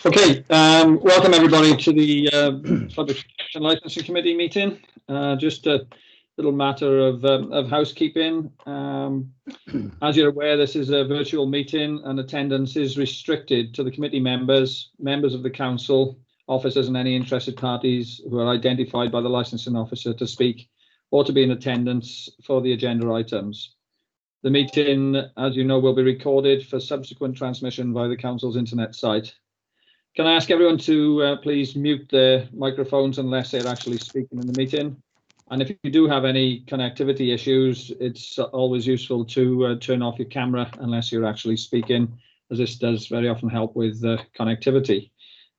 Okay, welcome everybody to the Public Protection Licensing Committee meeting. Just a little matter of housekeeping. As you're aware, this is a virtual meeting and attendance is restricted to the committee members, members of the council, officers and any interested parties who are identified by the licensing officer to speak or to be in attendance for the agenda items. The meeting, as you know, will be recorded for subsequent transmission via the council's internet site. Can I ask everyone to please mute their microphones unless they're actually speaking in the meeting? And if you do have any connectivity issues, it's always useful to turn off your camera unless you're actually speaking, as this does very often help with connectivity.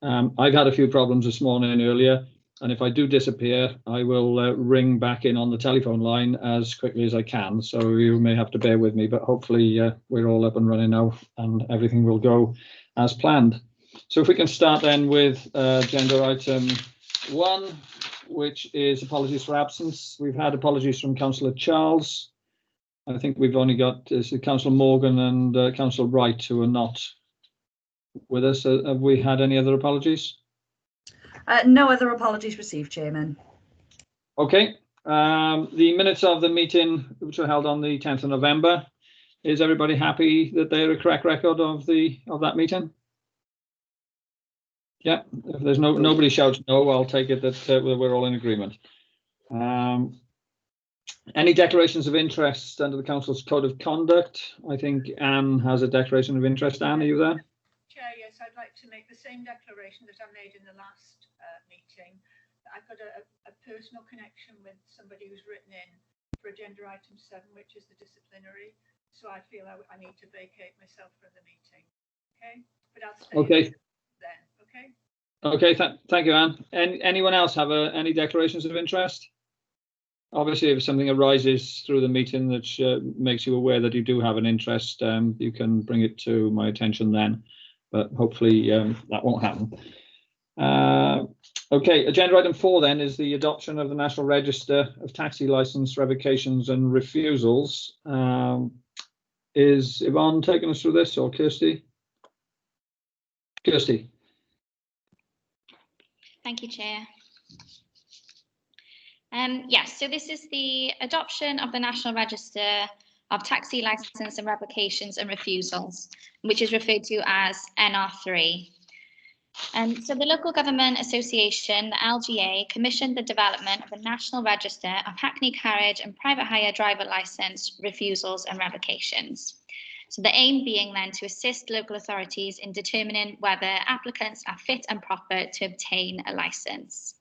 I've had a few problems this morning earlier, and if I do disappear, I will ring back in on the telephone line as quickly as I can. So you may have to bear with me, but hopefully we're all up and running now and everything will go as planned. So if we can start then with agenda item 1, which is apologies for absence. We've had apologies from Councillor Charles. I think we've only got Councillor Morgan and Councillor Wright who are not with us. Have we had any other apologies? No other apologies received, Chairman. Okay. The minutes of the meeting, which were held on the 10th of November, is everybody happy that they're a correct record of that meeting? Yeah, if there's nobody shouts no, I'll take it that we're all in agreement. Any declarations of interest under the council's code of conduct? I think Anne has a declaration of interest. Anne, are you there? Chair, yes, I'd like to make the same declaration that I made in the last meeting. I've got a personal connection with somebody who's written in for agenda item 7, which is the disciplinary. So I feel I need to vacate myself from the meeting. Okay, but I'll stay. Okay. Then. Okay. Okay, thank you, Anne. Anyone else have any declarations of interest? Obviously, if something arises through the meeting that makes you aware that you do have an interest, you can bring it to my attention then, but hopefully that won't happen. Okay, agenda item 4 then is the adoption of the National Register of Taxi Licence Revocations and Refusals. Is Yvonne taking us through this, or Kirsty? Kirsty. Thank you, Chair. Yes, so this is the adoption of the National Register of Taxi Licence and Revocations and Refusals, which is referred to as NR3. So the Local Government Association, the LGA, commissioned the development of the National Register of Hackney Carriage and Private Hire Driver Licence Refusals and Revocations. So the aim being then to assist local authorities in determining whether applicants are fit and proper to obtain a licence.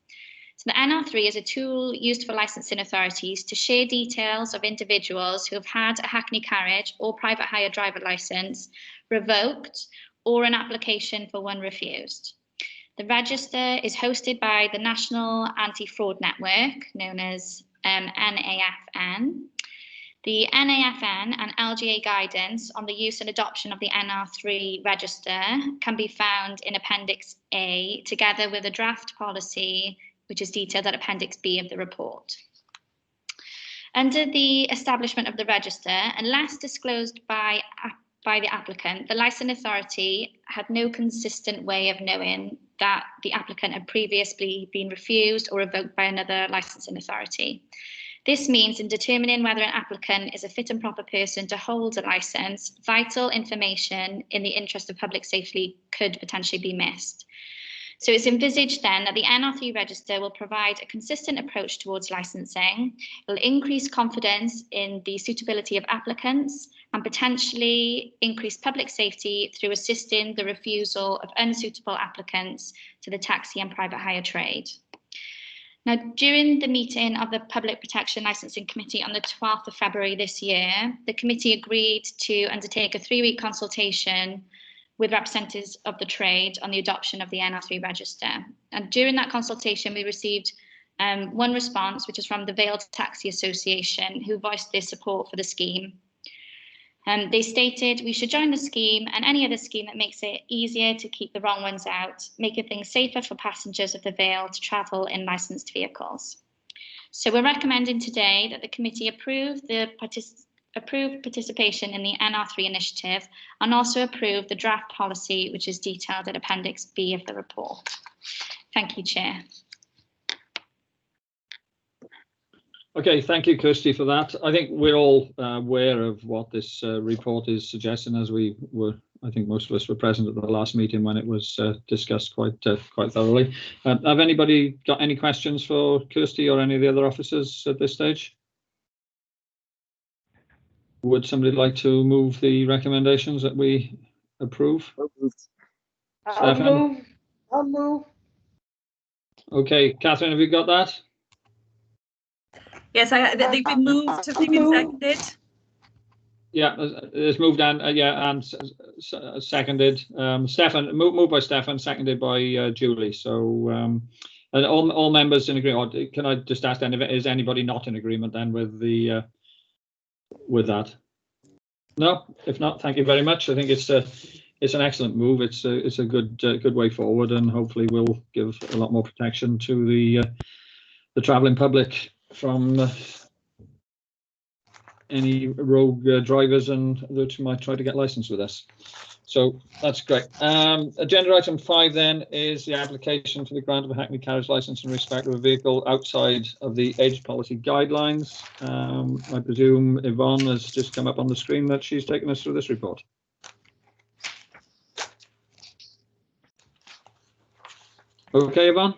So the NR3 is a tool used for licensing authorities to share details of individuals who have had a Hackney Carriage or private hire driver licence revoked or an application for one refused. The register is hosted by the National Anti-Fraud Network, known as NAFN. The NAFN and LGA guidance on the use and adoption of the NR3 register can be found in Appendix A, together with a draft policy, which is detailed at Appendix B of the report. Under the establishment of the register, unless disclosed by the applicant, the licensing authority had no consistent way of knowing that the applicant had previously been refused or revoked by another licensing authority. This means in determining whether an applicant is a fit and proper person to hold a licence, vital information in the interest of public safety could potentially be missed. So it's envisaged then that the NR3 register will provide a consistent approach towards licensing. It will increase confidence in the suitability of applicants and potentially increase public safety through assisting the refusal of unsuitable applicants to the taxi and private hire trade. Now, during the meeting of the Public Protection Licensing Committee on the 12th of February this year, the committee agreed to undertake a 3-week consultation with representatives of the trade on the adoption of the NR3 register. And during that consultation, we received one response, which is from the Vale Taxi Association, who voiced their support for the scheme. They stated we should join the scheme and any other scheme that makes it easier to keep the wrong ones out, making things safer for passengers of the Vale to travel in licensed vehicles. So we're recommending today that the committee approve the approve participation in the NR3 initiative and also approve the draft policy, which is detailed in Appendix B of the report. Thank you, Chair. Okay, thank you, Kirsty, for that. I think we're all aware of what this report is suggesting, as we were. I think most of us were present at the last meeting when it was discussed quite thoroughly. Have anybody got any questions for Kirsty or any of the other officers at this stage? Would somebody like to move the recommendations that we approve? Stefan? I'll move. Okay, Catherine, have you got that? Yes, they've been moved. Have they been seconded? Yeah, it's moved and and seconded. Stefan, moved by Stefan, seconded by Julie. So, and all members in agreement. Can I just ask then, is anybody not in agreement then with the with that? No. If not, thank you very much. I think it's an excellent move. It's a good way forward, and hopefully will give a lot more protection to the travelling public from any rogue drivers and that might try to get licensed with us. So that's great. Agenda item 5 then is the application for the grant of a Hackney carriage licence in respect of a vehicle outside of the age policy guidelines. I presume Yvonne has just come up on the screen that she's taken us through this report. Okay, Yvonne?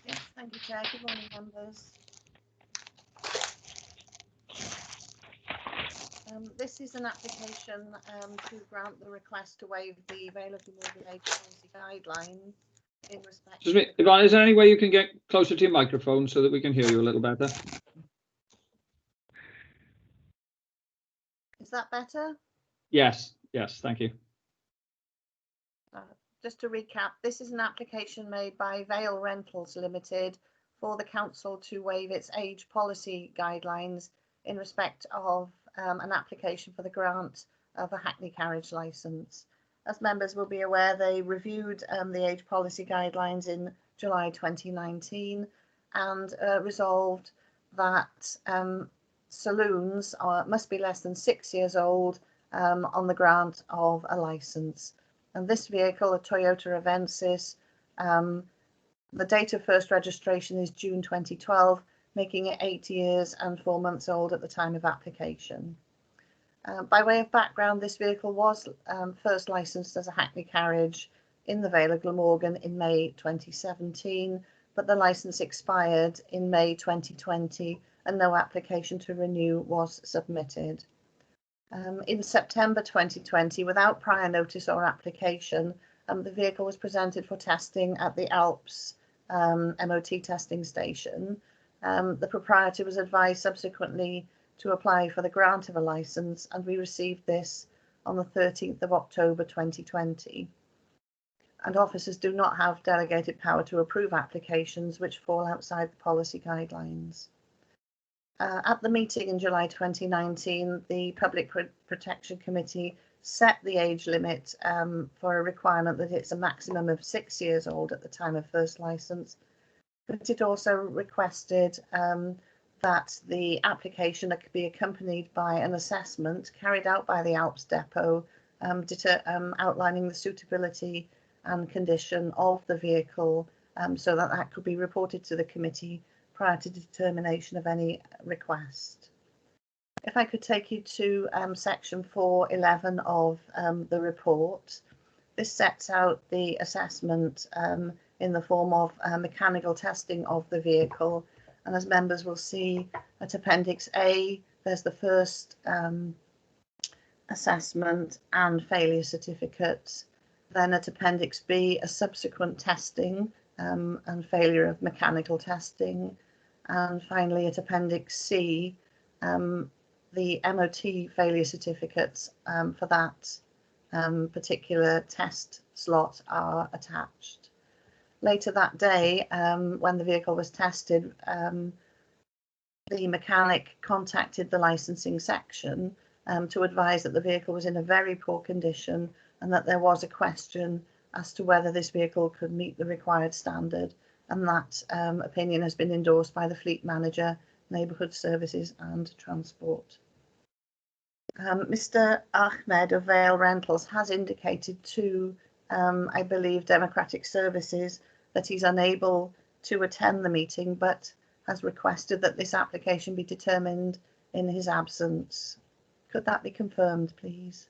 Yes, thank you, Chair. Good morning, members. This is an application to grant the request to waive the Vale of Glamorgan age policy guidelines in respect. Excuse me, Yvonne, is there any way you can get closer to your microphone so that we can hear you a little better? Is that better? Yes, thank you. Just to recap, this is an application made by Vale Rentals Limited for the council to waive its age policy guidelines in respect of an application for the grant of a Hackney carriage licence. As members will be aware, they reviewed the age policy guidelines in July 2019 and resolved that saloons must be less than 6 years old on the grant of a licence. And this vehicle, a Toyota Avensis, the date of first registration is June 2012, making it 8 years and 4 months old at the time of application. By way of background, this vehicle was first licensed as a Hackney carriage in the Vale of Glamorgan in May 2017, but the licence expired in May 2020 and no application to renew was submitted. In September 2020, without prior notice or application, the vehicle was presented for testing at the Alps MOT testing station. The proprietor was advised subsequently to apply for the grant of a licence, and we received this on the 13th of October 2020. And officers do not have delegated power to approve applications which fall outside the policy guidelines. At the meeting in July 2019, the Public Protection Committee set the age limit for a requirement that it's a maximum of 6 years old at the time of first licence, but it also requested that the application could be accompanied by an assessment carried out by the Alps depot outlining the suitability and condition of the vehicle so that that could be reported to the committee prior to determination of any request. If I could take you to section 411 of the report, this sets out the assessment in the form of mechanical testing of the vehicle, and as members will see at Appendix A, there's the first assessment and failure certificate. Then at Appendix B, a subsequent testing and failure of mechanical testing. And finally, at Appendix C, the MOT failure certificates for that particular test slot are attached. Later that day, when the vehicle was tested, the mechanic contacted the licensing section to advise that the vehicle was in a very poor condition and that there was a question as to whether this vehicle could meet the required standard. And that opinion has been endorsed by the Fleet Manager, Neighbourhood Services and Transport. Mr. Ahmed of Vale Rentals has indicated to, I believe, Democratic Services that he's unable to attend the meeting, but has requested that this application be determined in his absence. Could that be confirmed, please?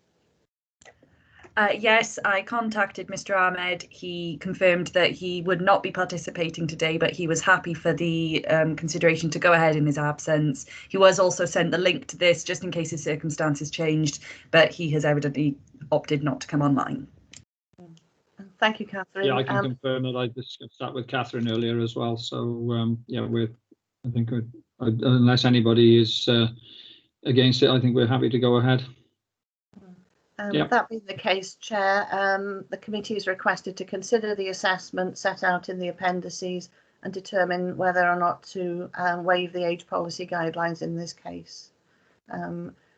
Yes, I contacted Mr. Ahmed. He confirmed that he would not be participating today, but he was happy for the consideration to go ahead in his absence. He was also sent the link to this just in case his circumstances changed, but he has evidently opted not to come online. Thank you, Catherine. Yeah, I can confirm that I discussed that with Catherine earlier as well. So yeah, I think unless anybody is against it, I think we're happy to go ahead. Yeah. That being the case, Chair, the committee is requested to consider the assessment set out in the appendices and determine whether or not to waive the age policy guidelines in this case.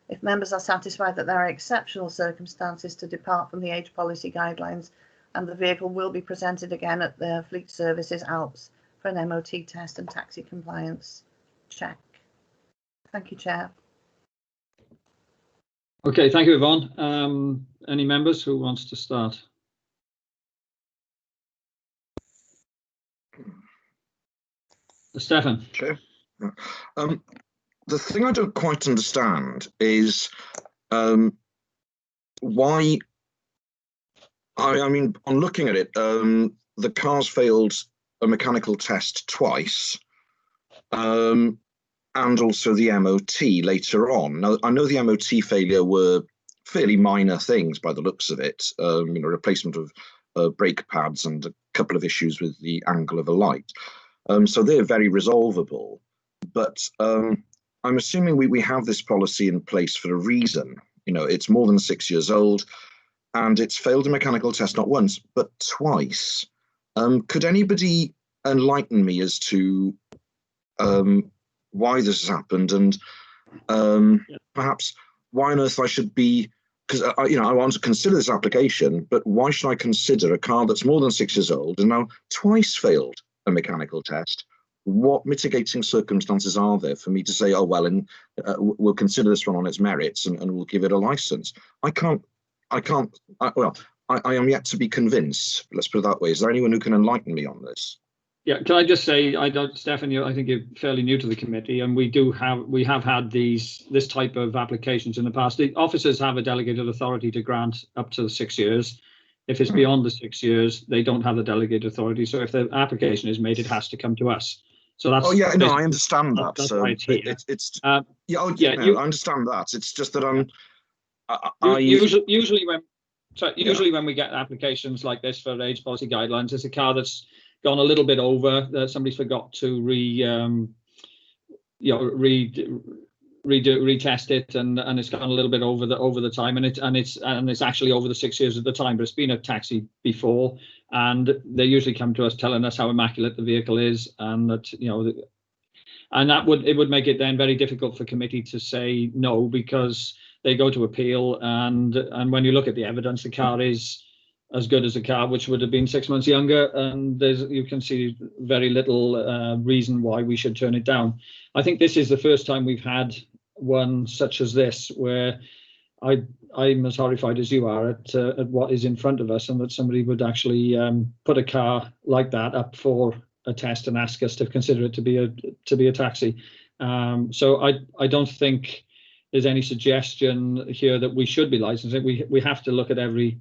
If members are satisfied that there are exceptional circumstances to depart from the age policy guidelines, and the vehicle will be presented again at the Fleet Services Alps for an MOT test and taxi compliance check. Thank you, Chair. Okay, thank you, Yvonne. Any members who wants to start? Stefan. Sure. The thing I don't quite understand is why. I mean, on looking at it, the car's failed a mechanical test twice, and also the MOT later on. Now, I know the MOT failure were fairly minor things by the looks of it. Replacement of brake pads and a couple of issues with the angle of a light. So they're very resolvable. But I'm assuming we have this policy in place for a reason. It's more than 6 years old. And it's failed a mechanical test not once, but twice. Could anybody enlighten me as to why this has happened, and perhaps why on earth I should be? Because I want to consider this application, but why should I consider a car that's more than 6 years old and now twice failed a mechanical test? What mitigating circumstances are there for me to say, oh well, and we'll consider this one on its merits and we'll give it a license? I am yet to be convinced. Let's put it that way. Is there anyone who can enlighten me on this? Yeah, can I just say, Stefan, I think you're fairly new to the committee, and we have had this type of applications in the past. The officers have a delegated authority to grant up to 6 years. If it's beyond the 6 years, they don't have the delegated authority. So if the application is made, it has to come to us. So that's. Oh yeah, no, I understand that. That's so right here. I understand that. It's just that usually when we get applications like this for age policy guidelines, it's a car that's gone a little bit over, that somebody's forgot to retest it, and it's gone a little bit over the time, and it's actually over the 6 years at the time, but it's been a taxi before, and they usually come to us telling us how immaculate the vehicle is, and that it would make it then very difficult for committee to say no, because they go to appeal, and when you look at the evidence, the car is as good as a car which would have been 6 months younger, and you can see very little reason why we should turn it down. I think this is the first time we've had one such as this, where I'm as horrified as you are at what is in front of us, and that somebody would actually put a car like that up for a test and ask us to consider it to be a taxi. So I don't think there's any suggestion here that we should be licensing. We have to look at every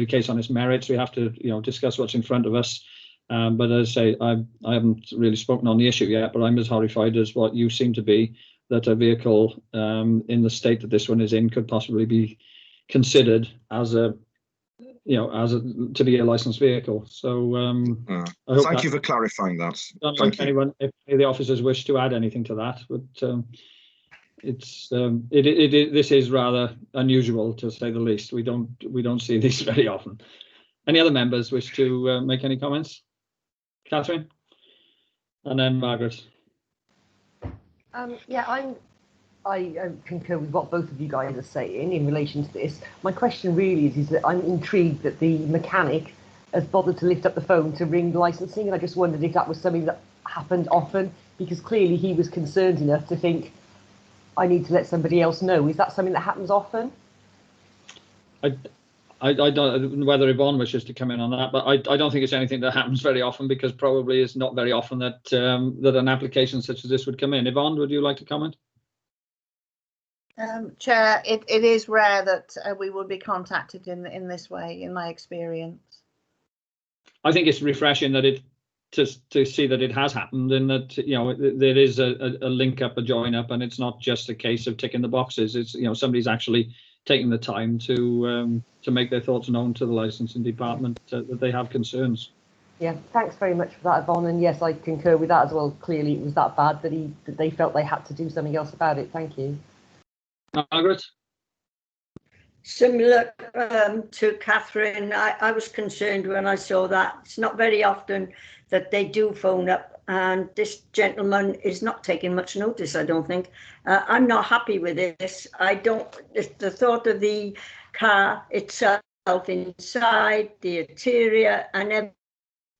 case on its merits. We have to discuss what's in front of us. But as I say, I haven't really spoken on the issue yet, but I'm as horrified as what you seem to be, that a vehicle in the state that this one is in could possibly be considered as to be a licensed vehicle. So thank you for clarifying that. Thank you. Anyone, if any of the officers wish to add anything to that, but this is rather unusual, to say the least. We don't see these very often. Any other members wish to make any comments? Catherine, and then Margaret. Yeah, I concur with what both of you guys are saying in relation to this. My question really is that I'm intrigued that the mechanic has bothered to lift up the phone to ring licensing, and I just wondered if that was something that happened often, because clearly he was concerned enough to think I need to let somebody else know. Is that something that happens often? I don't know whether Yvonne wishes to come in on that, but I don't think it's anything that happens very often, because probably it's not very often that that an application such as this would come in. Yvonne, would you like to comment? Chair, it is rare that we would be contacted in this way, in my experience. I think it's refreshing that to see that it has happened, and that, you know, there is a link up, a join up, and it's not just a case of ticking the boxes. It's, you know, somebody's actually taking the time to make their thoughts known to the licensing department that they have concerns. Yeah, thanks very much for that, Yvonne. And yes, I concur with that as well. Clearly, it was that bad that they felt they had to do something else about it. Thank you. Margaret? Similar to Catherine, I was concerned when I saw that. It's not very often that they do phone up, and this gentleman is not taking much notice, I don't think. I'm not happy with this. The thought of the car itself inside, the interior and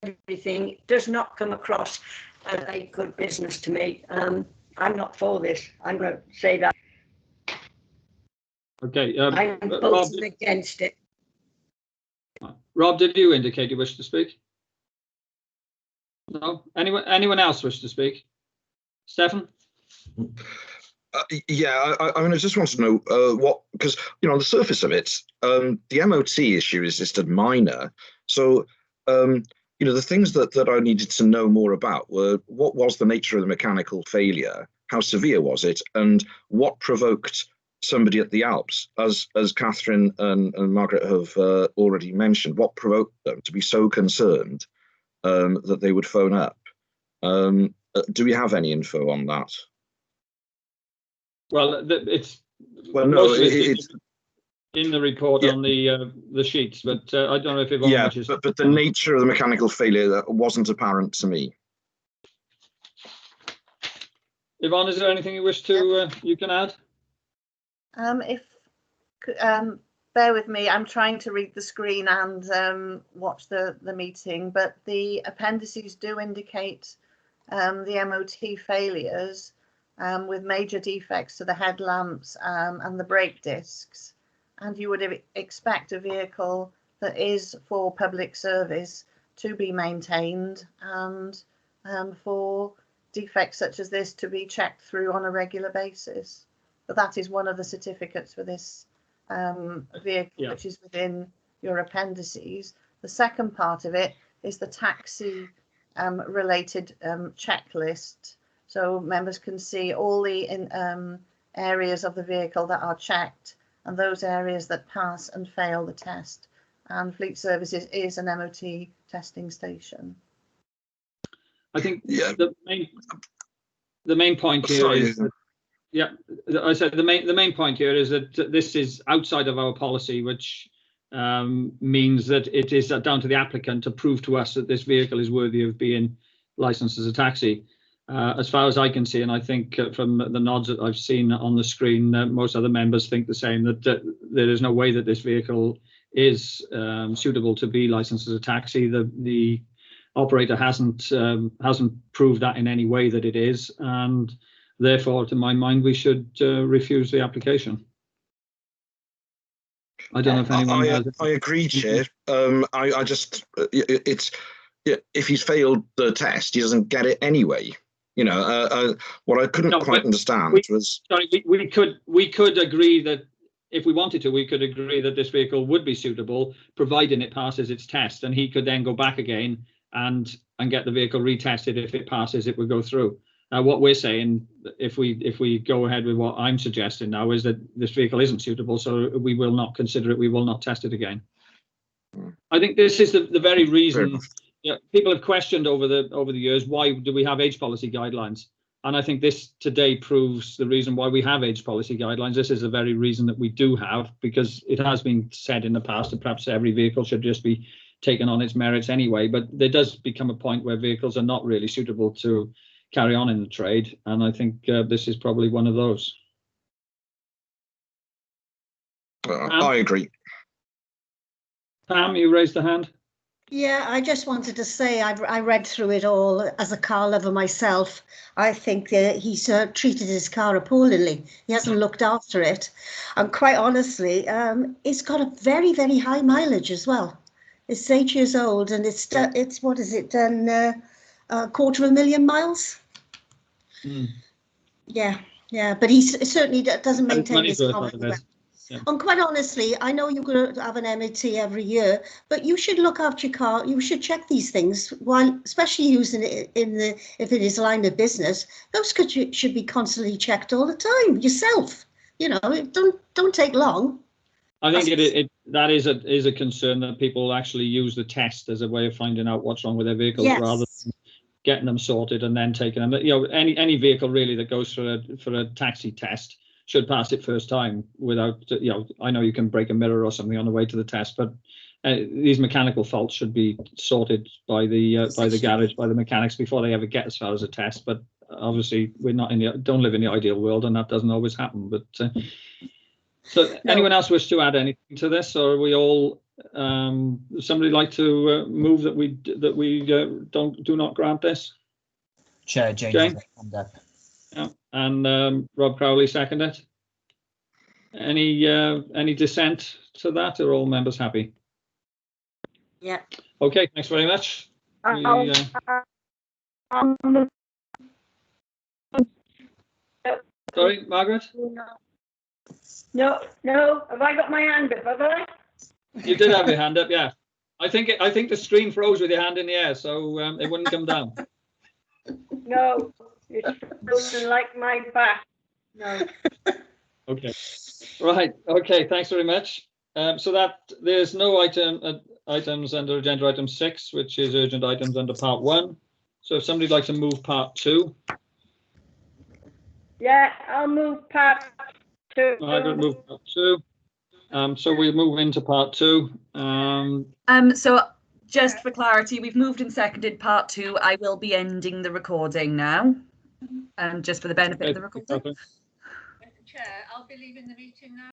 everything does not come across as a good business to me. I'm not for this. I'm going to say that. Okay. I'm voting against it. Rob, did you indicate you wish to speak? No. Anyone else wish to speak? Stefan? Yeah, I mean, I just want to know what, because, you know, on the surface of it, the MOT issue is just a minor. So, you know, the things that I needed to know more about were what was the nature of the mechanical failure, how severe was it, and what provoked somebody at the Alps, as Catherine and Margaret have already mentioned, what provoked them to be so concerned that they would phone up. Do we have any info on that? Well, it's in the report, yeah, on the sheets, but I don't know if Yvonne, yeah, but the nature of the mechanical failure wasn't apparent to me. Yvonne, is there anything you wish to you can add? Bear with me, I'm trying to read the screen and watch the meeting, but the appendices do indicate the MOT failures with major defects to the headlamps and the brake discs. And you would expect a vehicle that is for public service to be maintained and for defects such as this to be checked through on a regular basis. But that is one of the certificates for this vehicle, yeah, which is within your appendices. The second part of it is the taxi related checklist. So members can see all the areas of the vehicle that are checked and those areas that pass and fail the test. And Fleet Services is an MOT testing station. I think, yeah, the main point here is that, yeah, I said the main point here is that this is outside of our policy, which means that it is down to the applicant to prove to us that this vehicle is worthy of being licensed as a taxi. As far as I can see, and I think from the nods that I've seen on the screen, most other members think the same, that there is no way that this vehicle is suitable to be licensed as a taxi. The operator hasn't proved that in any way that it is, and therefore, to my mind, we should refuse the application. I don't know if anyone has. I agree, Chair. I just, if he's failed the test, he doesn't get it anyway. You know, what I couldn't quite understand was. Sorry, we could agree that if we wanted to, we could agree that this vehicle would be suitable, providing it passes its test, and he could then go back again and get the vehicle retested. If it passes, it would go through. What we're saying, if we go ahead with what I'm suggesting now, is that this vehicle isn't suitable, so we will not consider it. We will not test it again. I think this is the very reason. Yeah, people have questioned over the years, why do we have age policy guidelines? And I think this today proves the reason why we have age policy guidelines. This is the very reason that we do have, because it has been said in the past that perhaps every vehicle should just be taken on its merits anyway. But there does become a point where vehicles are not really suitable to carry on in the trade, and I think this is probably one of those. I agree. Pam, you raised the hand. Yeah, I just wanted to say I read through it all as a car lover myself. I think he's treated his car appallingly. He hasn't looked after it. And quite honestly, it's got a very, very high mileage as well. It's 8 years old and it's what is it, done 250,000 miles? Hmm. Yeah, but he certainly doesn't And maintain money's his worth car out of very well. this. Yeah. And quite honestly, I know you're going to have an MOT every year, but you should look after your car. You should check these things while, especially using it if it is line of business. Those should be constantly checked all the time yourself. You know, don't take long. I think that is a concern that people actually use the test as a way of finding out what's wrong with their vehicles rather than getting them sorted and then taking them. You know, any vehicle really that goes for a taxi test should pass it first time without, you know, I know you can break a mirror or something on the way to the test, but these mechanical faults should be sorted by the garage, by the mechanics before they ever get as far as a test. But obviously we're not don't live in the ideal world, and that doesn't always happen. But so anyone else wish to add anything to this, or are we all, somebody like to move that we do not grant this? Chair James Jane? has a hand up. Yeah, and Rob Crowley seconded. Any dissent to that? Are all members happy? Yeah. Okay, thanks very much. Sorry, Margaret? No. Have I got my hand up, have I? You did have your hand up, yeah. I think the screen froze with your hand in the air, so it wouldn't come down. No, it's frozen like my back. No. Okay. Right. Okay. Thanks very much. So that there's no items under agenda item 6, which is urgent items under part 1. So if somebody'd like to move part 2. Yeah, I'll move part 2. Margaret, move part 2. So we'll move into part 2. So just for clarity, we've moved and seconded part 2. I will be ending the recording now, just for the benefit of the recording. Chair, I'll be leaving the meeting now.